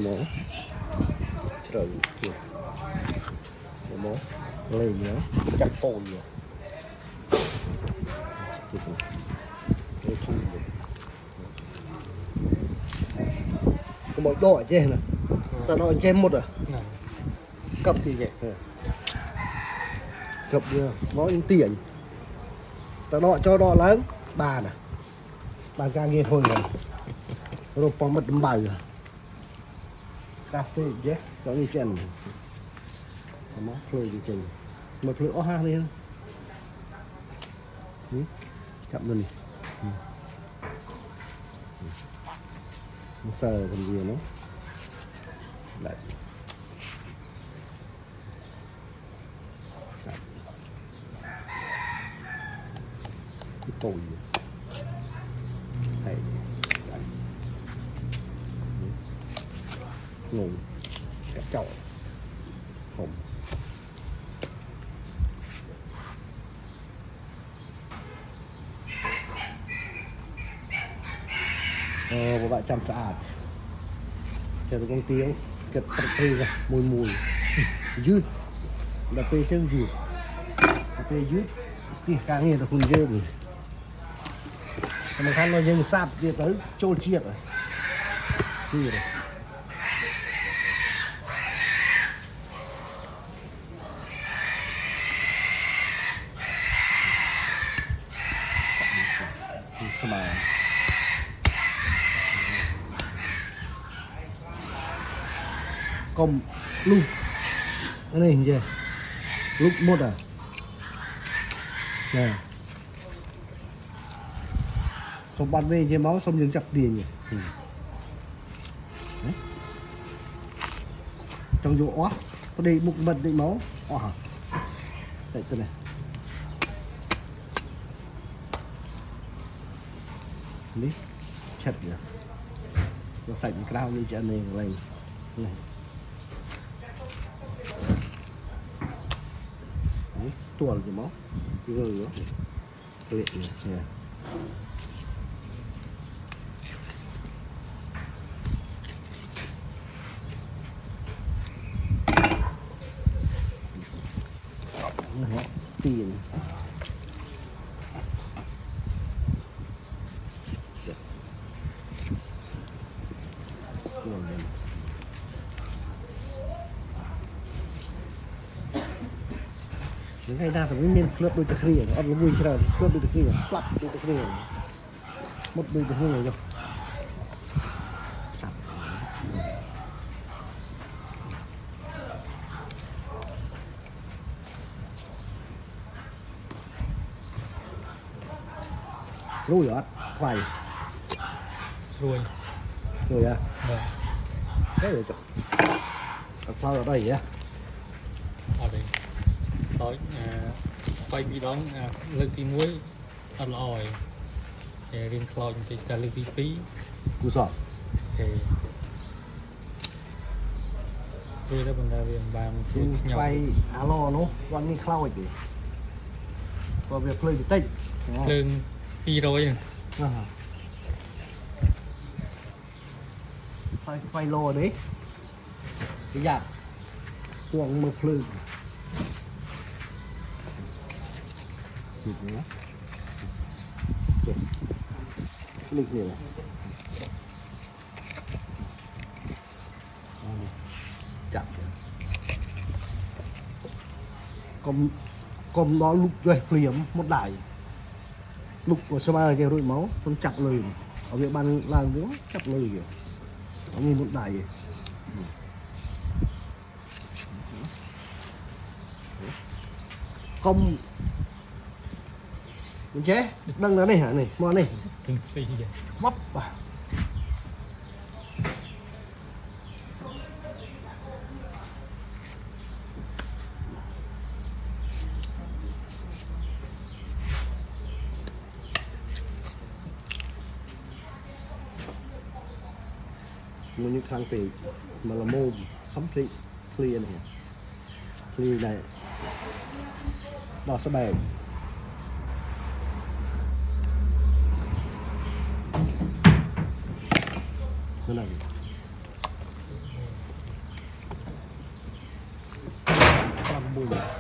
máu trời máu lên nữa chặt cồn rồi có một đội trên này ta đội trên một à cặp gì vậy cặp nó những tiền ta đội cho đội lớn bà nè bà ca nghe thôi rồi rồi phong mất đấm bài rồi cà phê chứ có gì chân nó phơi gì chân một phơi ó ha lên chậm lên nó sờ còn gì nữa lại sạch cái cồi đây ngủ cả chậu hồng một vài trăm sạch cho nó con tiếng cái tê ra mùi mùi dứt là tê chân dứt tê dứt thì càng nghe là phun dơ rồi mà khăn nó dừng sạp kia tới trôi chiếc rồi đi rồi công lúc cái này hình gì lúc một à nè xong bắt về trên máu xong dừng chặt tiền nhỉ trong chỗ ó có đây bụng bật định máu ó hả đây cái này đi chặt nhỉ nó sạch cái đau như chân này lên này tuần thì máu cái người đó lệ nè tiền những cái nào thì mới nên cướp đôi tay kia, ăn nó vui chưa? Cướp đôi tay kia, lắp đôi tay kia, mất đôi tay kia rồi. Rồi ạ, khoai. Rồi à? Thế rồi chứ. Tập sao ở đây vậy? Ở đây. Tối quay bị đón lực tí muối ăn lòi riêng khôi thì cả lực tí phí cú sọ thì tôi đã bằng viên bàn quay alo nó quan đi khôi thì có việc lên tích lương phi rồi nè quay lô đấy cái dạng tuồng mực lư thịt nữa lịch này chặt con nó lúc rồi liếm một đài lúc của số ba là đội máu con chặt lời ở việc ban làm nữa chặt lời kìa có như một đài vậy không mình chế đăng nó này hả này món này bắp à một những kháng tỷ mà là mồm khắm thị clear này clear này đỏ sơ bèn thế này mùi